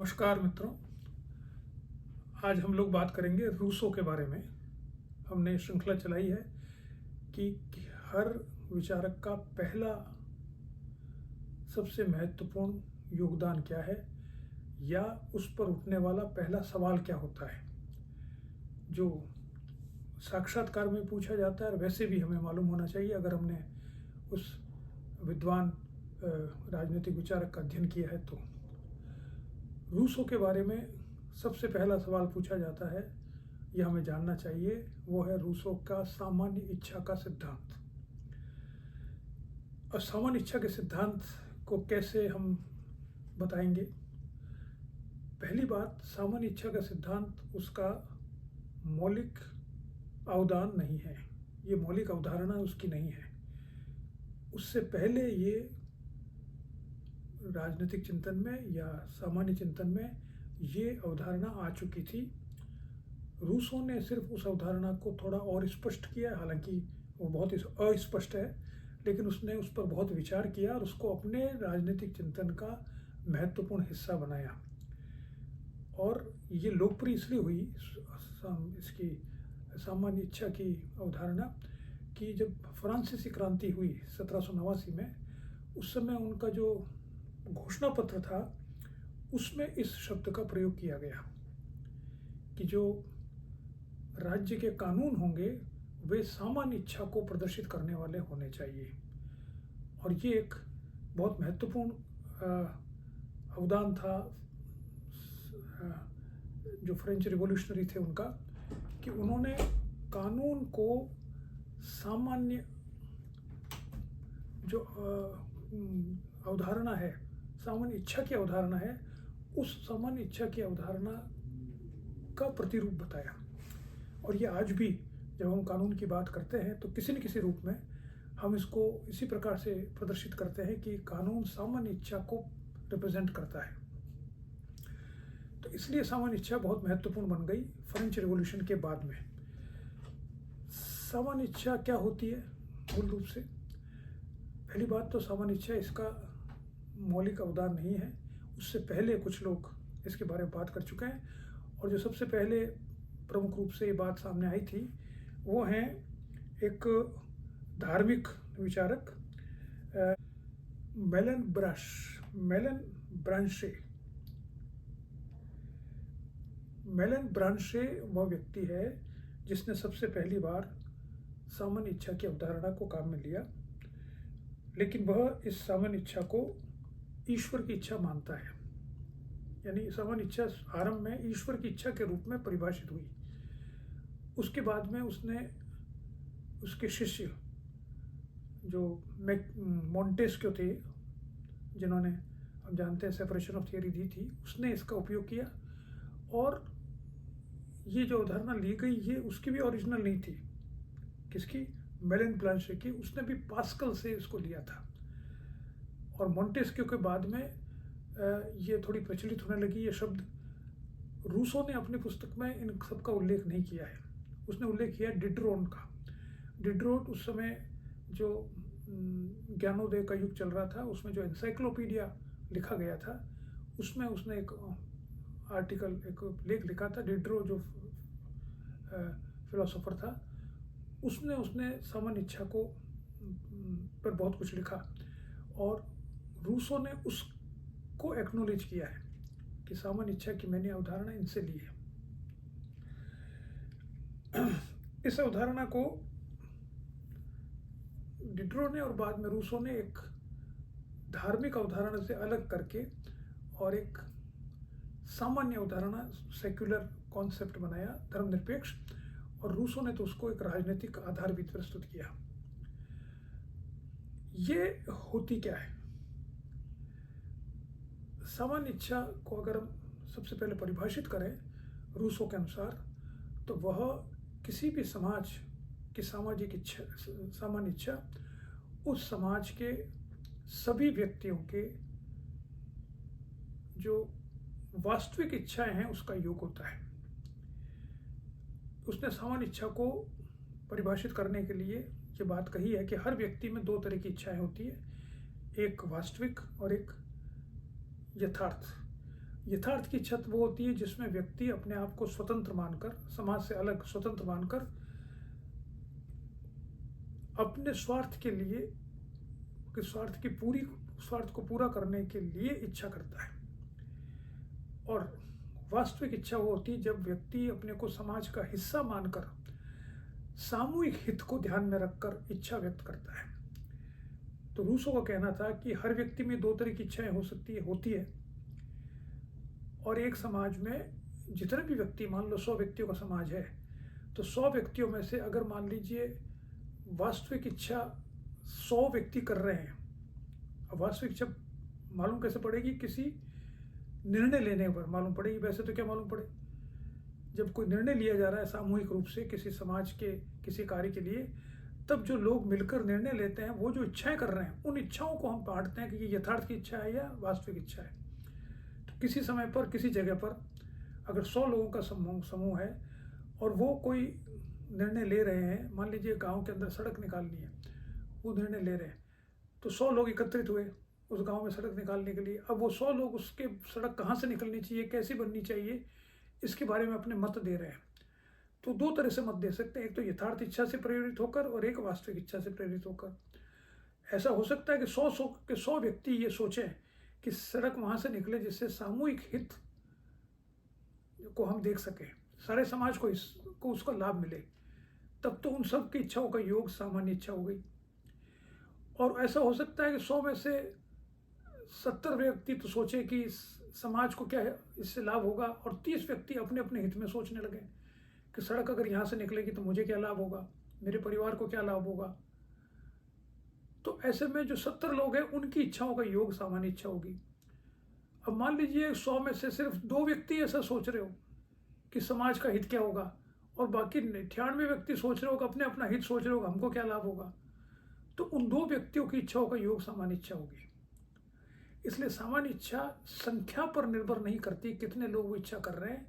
नमस्कार मित्रों। आज हम लोग बात करेंगे रूसो के बारे में। हमने श्रृंखला चलाई है कि हर विचारक का पहला सबसे महत्वपूर्ण योगदान क्या है या उस पर उठने वाला पहला सवाल क्या होता है, जो साक्षात्कार में पूछा जाता है और वैसे भी हमें मालूम होना चाहिए अगर हमने उस विद्वान राजनीतिक विचारक का अध्ययन किया है। तो रूसो के बारे में सबसे पहला सवाल पूछा जाता है, यह हमें जानना चाहिए, वो है रूसो का सामान्य इच्छा का सिद्धांत। और सामान्य इच्छा के सिद्धांत को कैसे हम बताएंगे? पहली बात, सामान्य इच्छा का सिद्धांत उसका मौलिक अवदान नहीं है, ये मौलिक अवधारणा उसकी नहीं है। उससे पहले ये राजनीतिक चिंतन में या सामान्य चिंतन में ये अवधारणा आ चुकी थी। रूसो ने सिर्फ उस अवधारणा को थोड़ा और स्पष्ट किया, हालांकि वो बहुत अस्पष्ट है, लेकिन उसने उस पर बहुत विचार किया और उसको अपने राजनीतिक चिंतन का महत्वपूर्ण हिस्सा बनाया। और ये लोकप्रिय इसलिए हुई इसकी सामान्य इच्छा की अवधारणा कि जब फ्रांसीसी क्रांति हुई 1789 में, उस समय उनका जो घोषणा पत्र था उसमें इस शब्द का प्रयोग किया गया कि जो राज्य के कानून होंगे वे सामान्य इच्छा को प्रदर्शित करने वाले होने चाहिए। और ये एक बहुत महत्वपूर्ण अवदान था जो फ्रेंच रिवॉल्यूशनरी थे उनका, कि उन्होंने कानून को सामान्य जो अवधारणा है, सामान्य इच्छा की अवधारणा है, उस सामान्य इच्छा की अवधारणा का प्रतिरूप बताया। और ये आज भी जब हम कानून की बात करते हैं तो किसी न किसी रूप में हम इसको इसी प्रकार से प्रदर्शित करते हैं कि कानून सामान्य इच्छा को रिप्रेजेंट करता है। तो इसलिए सामान्य इच्छा बहुत महत्वपूर्ण बन गई फ्रेंच रिवॉल्यूशन के बाद में। सामान्य इच्छा क्या होती है मूल रूप से? पहली बात तो सामान्य इच्छा इसका मौलिक अवदान नहीं है। उससे पहले कुछ लोग इसके बारे में बात कर चुके हैं, और जो सबसे पहले प्रमुख रूप से ये बात सामने आई थी वो हैं एक धार्मिक विचारक मेलन ब्रांशे। वह व्यक्ति है जिसने सबसे पहली बार सामान्य इच्छा की अवधारणा को काम में लिया, लेकिन वह इस सामान्य इच्छा को ईश्वर की इच्छा मानता है। यानी सामान्य इच्छा आरंभ में ईश्वर की इच्छा के रूप में परिभाषित हुई। उसके बाद में उसने उसके शिष्य जो मोंटेस्क्यू थे, जिन्होंने हम जानते हैं सेपरेशन ऑफ थियरी दी थी, उसने इसका उपयोग किया। और ये जो अवधारणा ली गई ये उसकी भी ओरिजिनल नहीं थी। किसकी? मेलन ब्रांशे की। उसने भी पास्कल से इसको लिया था। और मोंटेस्क्यू के बाद में ये थोड़ी प्रचलित होने लगी ये शब्द। रूसो ने अपनी पुस्तक में इन सब का उल्लेख नहीं किया है। उसने उल्लेख किया डिड्रोन का। डिड्रोन उस समय जो ज्ञानोदय का युग चल रहा था, उसमें जो एनसाइक्लोपीडिया लिखा गया था उसमें उसने एक आर्टिकल, एक लेख लिखा था। डिड्रो जो फिलोसोफर था, उसने सामान्य इच्छा को पर बहुत कुछ लिखा, और रूसो ने उसको एक्नॉलेज किया है कि सामान्य इच्छा की मैंने अवधारणा इनसे ली है। इस अवधारणा को डिड्रो ने और बाद में रूसो ने एक धार्मिक अवधारणा से अलग करके और एक सामान्य अवधारणा, सेक्युलर कॉन्सेप्ट बनाया, धर्मनिरपेक्ष। और रूसो ने तो उसको एक राजनीतिक आधार भी प्रस्तुत किया। ये होती क्या है? सामान्य इच्छा को अगर हम सबसे पहले परिभाषित करें रूसो के अनुसार, तो वह किसी भी समाज की सामाजिक इच्छा, सामान्य इच्छा उस समाज के सभी व्यक्तियों के जो वास्तविक इच्छाएं हैं उसका योग होता है। उसने सामान्य इच्छा को परिभाषित करने के लिए ये बात कही है कि हर व्यक्ति में दो तरह की इच्छाएं होती है, एक वास्तविक और एक यथार्थ। यथार्थ की इच्छा वो होती है जिसमें व्यक्ति अपने आप को स्वतंत्र मानकर, समाज से अलग स्वतंत्र मानकर, अपने स्वार्थ के लिए, स्वार्थ को पूरा करने के लिए इच्छा करता है। और वास्तविक इच्छा वो होती है जब व्यक्ति अपने को समाज का हिस्सा मानकर सामूहिक हित को ध्यान में रखकर इच्छा व्यक्त करता है। तो रूसो का कहना था कि हर व्यक्ति में दो तरह की इच्छाएं होती है और एक समाज में जितने भी व्यक्ति, मान लो 100 व्यक्तियों का समाज है, तो 100 व्यक्तियों में से अगर मान लीजिए वास्तविक इच्छा 100 व्यक्ति कर रहे हैं, अब वास्तविक इच्छा मालूम कैसे पड़ेगी? किसी निर्णय लेने पर मालूम पड़ेगी। वैसे तो क्या मालूम पड़े? जब कोई निर्णय लिया जा रहा है सामूहिक रूप से किसी समाज के किसी कार्य के लिए, तब जो लोग मिलकर निर्णय लेते हैं, वो जो इच्छाएं कर रहे हैं, उन इच्छाओं को हम बांटते हैं कि ये यथार्थ की इच्छा है या वास्तविक इच्छा है। तो किसी समय पर किसी जगह पर अगर 100 लोगों का समूह है और वो कोई निर्णय ले रहे हैं, मान लीजिए गांव के अंदर सड़क निकालनी है, वो निर्णय ले रहे हैं, तो 100 लोग एकत्रित हुए उस गांव में सड़क निकालने के लिए। अब वो 100 लोग उसके सड़क कहाँ से निकलनी चाहिए, कैसी बननी चाहिए, इसके बारे में अपने मत दे रहे हैं। तो दो तरह से मत दे सकते हैं, एक तो यथार्थ इच्छा से प्रेरित होकर और एक वास्तविक इच्छा से प्रेरित होकर। ऐसा हो सकता है कि 100 व्यक्ति ये सोचें कि सड़क वहाँ से निकले जिससे सामूहिक हित को हम देख सकें, सारे समाज को उसका लाभ मिले, तब तो उन सब की इच्छाओं का योग सामान्य इच्छा हो गई। और ऐसा हो सकता है कि 100 में से 70 व्यक्ति तो सोचे कि समाज को क्या है इससे लाभ होगा, और 30 व्यक्ति अपने अपने हित में सोचने लगे कि सड़क अगर यहाँ से निकलेगी तो मुझे क्या लाभ होगा, मेरे परिवार को क्या लाभ होगा। तो ऐसे में जो 70 लोग हैं उनकी इच्छाओं का योग सामान्य इच्छा होगी। अब मान लीजिए 100 में से सिर्फ 2 व्यक्ति ऐसा सोच रहे हो कि समाज का हित क्या होगा, और बाकी 98 व्यक्ति सोच रहे हो कि अपने अपना हित सोच रहे हो हमको क्या लाभ होगा, तो उन 2 व्यक्तियों की इच्छाओं का योग सामान्य इच्छा होगी। इसलिए सामान्य इच्छा संख्या पर निर्भर नहीं करती कितने लोग वो इच्छा कर रहे हैं,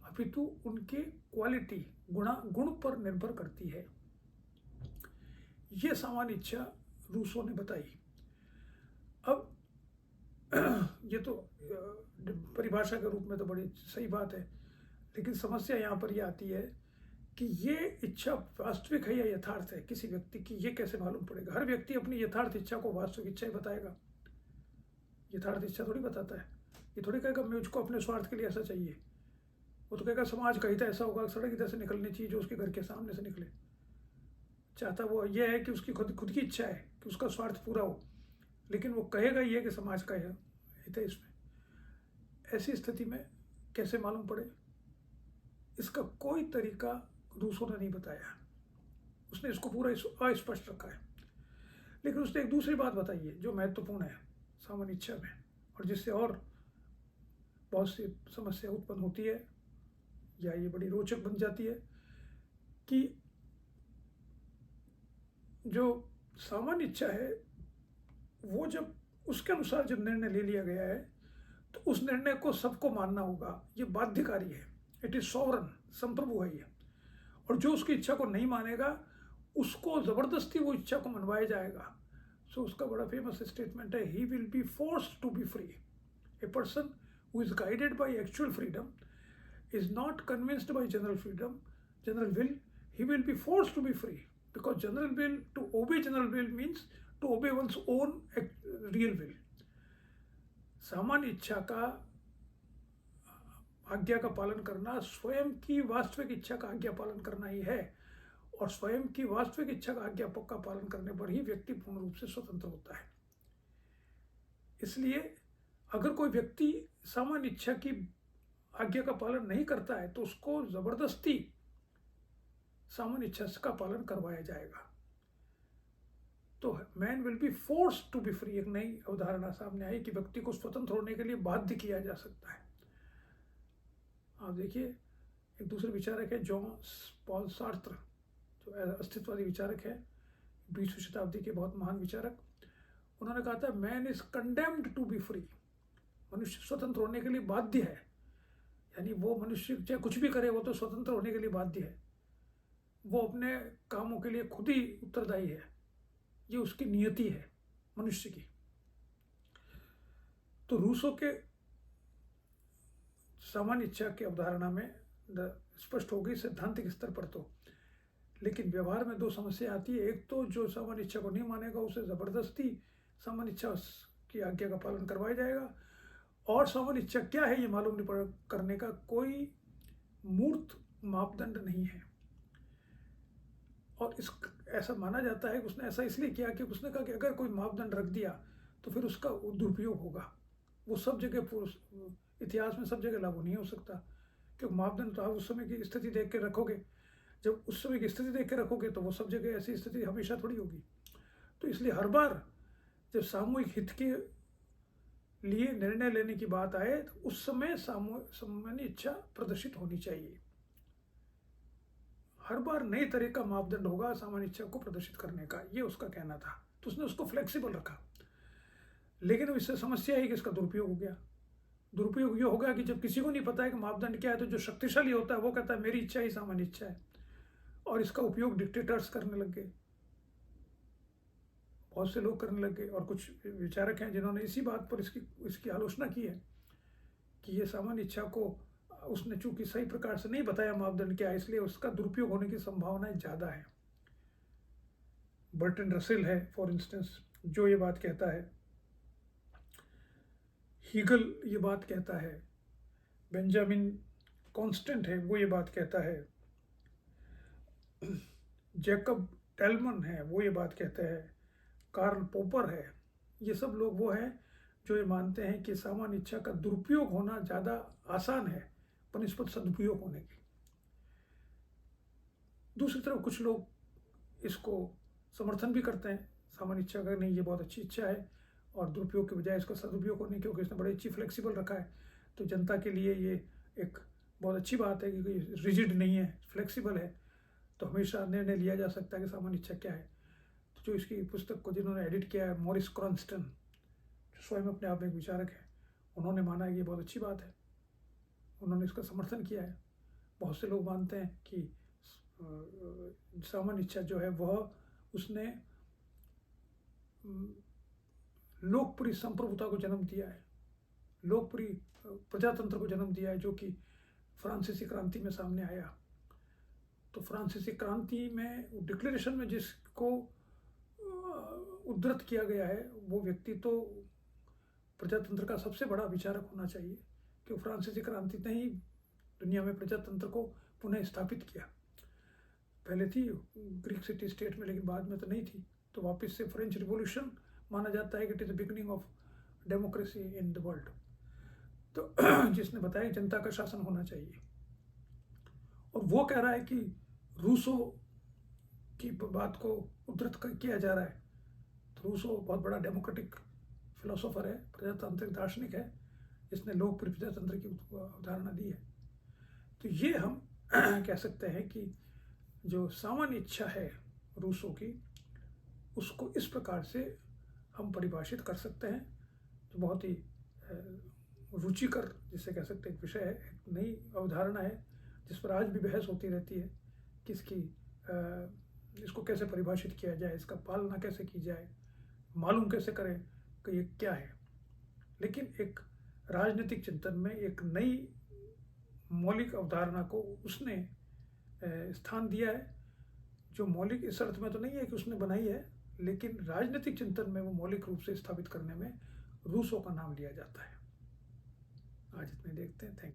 अपितु उनके क्वालिटी गुण पर निर्भर करती है। यह सामान्य इच्छा रूसो ने बताई। अब ये तो परिभाषा के रूप में तो बड़ी सही बात है, लेकिन समस्या यहाँ पर यह आती है कि ये इच्छा वास्तविक है या यथार्थ है किसी व्यक्ति की, ये कैसे मालूम पड़ेगा? हर व्यक्ति अपनी यथार्थ इच्छा को वास्तविक इच्छा ही बताएगा, यथार्थ इच्छा थोड़ी बताता है। ये थोड़ी कहेगा मुझको अपने स्वार्थ के लिए ऐसा चाहिए, वो तो कहेगा समाज का हित ऐसा होगा, सड़क इधर से निकलनी चाहिए जो उसके घर के सामने से निकले। चाहता वो ये है कि उसकी खुद की इच्छा है कि उसका स्वार्थ पूरा हो, लेकिन वो कहेगा ये कि समाज का हित है इसमें। ऐसी स्थिति में कैसे मालूम पड़े? इसका कोई तरीका रूसो ने नहीं बताया, उसने इसको पूरा अस्पष्ट रखा है। लेकिन उसने एक दूसरी बात बताई है जो महत्वपूर्ण है सामान्य इच्छा में, और जिससे और बहुत सी समस्या उत्पन्न होती है या ये बड़ी रोचक बन जाती है, कि जो सामान्य इच्छा है वो जब उसके अनुसार जब निर्णय ले लिया गया है तो उस निर्णय को सबको मानना होगा, ये बाध्यकारी है, इट इज सॉवरन, संप्रभु है ये। और जो उसकी इच्छा को नहीं मानेगा उसको जबरदस्ती वो इच्छा को मनवाया जाएगा। सो उसका बड़ा फेमस स्टेटमेंट है, he will be forced to be free. A person who is guided by actual freedom is not convinced by general will, he will be forced to be free, because to obey general will means to obey one's own real will. सामान्य इच्छा का आज्ञा का पालन करना स्वयं की वास्तविक इच्छा का आज्ञा पालन करना ही है, और स्वयं की वास्तविक इच्छा का आज्ञा का पालन करने पर ही व्यक्ति पूर्ण रूप से स्वतंत्र होता है। इसलिए अगर कोई व्यक्ति सामान्य इच्छा की आज्ञा का पालन नहीं करता है तो उसको जबरदस्ती सामान्य इच्छा का पालन करवाया जाएगा। तो man will be forced to be free, एक नई अवधारणा सामने आई कि व्यक्ति को स्वतंत्र होने के लिए बाध्य किया जा सकता है। आप देखिए, एक दूसरे विचारक है जॉन पॉल सार्त्र, जो अस्तित्ववादी विचारक है, 20वीं शताब्दी के बहुत महान विचारक। उन्होंने कहा था man is condemned to be free, मनुष्य स्वतंत्र होने के लिए बाध्य है। यानी वो मनुष्य चाहे कुछ भी करे वो तो स्वतंत्र होने के लिए बाध्य है, वो अपने कामों के लिए खुद ही उत्तरदायी है, ये उसकी नियति है मनुष्य की। तो रूसो के सामान्य इच्छा की अवधारणा में स्पष्ट हो गई सिद्धांतिक स्तर पर तो, लेकिन व्यवहार में दो समस्या आती है। एक तो जो सामान्य इच्छा को नहीं मानेगा उसे ज़बरदस्ती सामान्य इच्छा की आज्ञा का पालन करवाया जाएगा, और सामान्य इच्छा क्या है ये मालूम नहीं करने का कोई मूर्त मापदंड नहीं है। और इस ऐसा माना जाता है कि उसने ऐसा इसलिए किया कि उसने कहा कि अगर कोई मापदंड रख दिया तो फिर उसका दुरुपयोग होगा। वो सब जगह इतिहास में सब जगह लागू नहीं हो सकता, क्योंकि मापदंड तो आप उस समय की स्थिति देख के रखोगे। जब उस समय की स्थिति देख के रखोगे तो वो सब जगह ऐसी स्थिति हमेशा थोड़ी होगी। तो इसलिए हर बार जब सामूहिक हित के लिए निर्णय लेने की बात आए तो उस समय सामान्य इच्छा प्रदर्शित होनी चाहिए। हर बार नए तरह का मापदंड होगा सामान्य इच्छा को प्रदर्शित करने का, ये उसका कहना था। तो उसने उसको फ्लेक्सिबल रखा, लेकिन इससे समस्या है कि इसका दुरुपयोग हो गया। दुरुपयोग ये हो गया कि जब किसी को नहीं पता है कि मापदंड क्या है, तो जो शक्तिशाली होता है वो कहता है मेरी इच्छा ही सामान्य इच्छा है, और इसका उपयोग डिक्टेटर्स करने लग गए, बहुत से लोग करने लग गए। और कुछ विचारक हैं जिन्होंने इसी बात पर इसकी आलोचना की है कि ये सामान्य इच्छा को उसने चूंकि सही प्रकार से नहीं बताया मापदंड क्या है, इसलिए उसका दुरुपयोग होने की संभावनाएं ज़्यादा है। बर्टन रसेल है फॉर इंस्टेंस जो ये बात कहता है, हीगल ये बात कहता है, बेंजामिन कॉन्स्टेंट है वो ये बात कहता है, जैकब टेलमन है वो ये बात कहते हैं, कार्ल पोपर है। ये सब लोग वो हैं जो ये मानते हैं कि सामान्य इच्छा का दुरुपयोग होना ज़्यादा आसान है बनिस्बत सदुपयोग होने की। दूसरी तरफ कुछ लोग इसको समर्थन भी करते हैं, सामान्य इच्छा का नहीं ये बहुत अच्छी इच्छा है और दुरुपयोग के बजाय इसका सदुपयोग करने, क्योंकि इसने बड़ी अच्छी फ्लेक्सिबल रखा है, तो जनता के लिए ये एक बहुत अच्छी बात है कि रिजिड नहीं है, फ्लेक्सिबल है, तो हमेशा निर्णय लिया जा सकता है कि सामान्य इच्छा क्या है। तो जो इसकी पुस्तक को जिन्होंने एडिट किया है, मॉरिस क्रॉन्स्टन, जो स्वयं अपने आप में एक विचारक है, उन्होंने माना है कि ये बहुत अच्छी बात है, उन्होंने इसका समर्थन किया है। बहुत से लोग मानते हैं कि सामान्य इच्छा जो है वह उसने लोकप्रिय संप्रभुता को जन्म दिया है, लोकप्रिय प्रजातंत्र को जन्म दिया है, जो कि फ्रांसीसी क्रांति में सामने आया। तो फ्रांसीसी क्रांति में डिक्लेरेशन में जिसको उद्धृत किया गया है वो व्यक्ति तो प्रजातंत्र का सबसे बड़ा विचारक होना चाहिए, क्योंकि फ्रांसीसी क्रांति ने ही दुनिया में प्रजातंत्र को पुनः स्थापित किया। पहले थी ग्रीक सिटी स्टेट में, लेकिन बाद में तो नहीं थी। तो वापस से फ्रेंच रिवॉल्यूशन माना जाता है कि it is the beginning of democracy in the world. तो जिसने बताया जनता का शासन होना चाहिए, और वो कह रहा है कि रूसो की बात को उद्धृत किया जा रहा है। तो रूसो बहुत बड़ा डेमोक्रेटिक फिलोसोफर है, प्रजातांत्रिक दार्शनिक है, जिसने लोकप्रिय प्रजातंत्र की अवधारणा दी है। तो ये हम कह सकते हैं कि जो सामान्य इच्छा है रूसो की, उसको इस प्रकार से हम परिभाषित कर सकते हैं, जो बहुत ही रुचिकर जिसे कह सकते हैं एक विषय है, एक नई अवधारणा है जिस पर आज भी बहस होती रहती है किसकी इसको कैसे परिभाषित किया जाए, इसका पालना कैसे की जाए, मालूम कैसे करें कि ये क्या है। लेकिन एक राजनीतिक चिंतन में एक नई मौलिक अवधारणा को उसने स्थान दिया है, जो मौलिक इस अर्थ में तो नहीं है कि उसने बनाई है, लेकिन राजनीतिक चिंतन में वो मौलिक रूप से स्थापित करने में रूसो का नाम लिया जाता है। आज इतने देखते हैं। Thank you.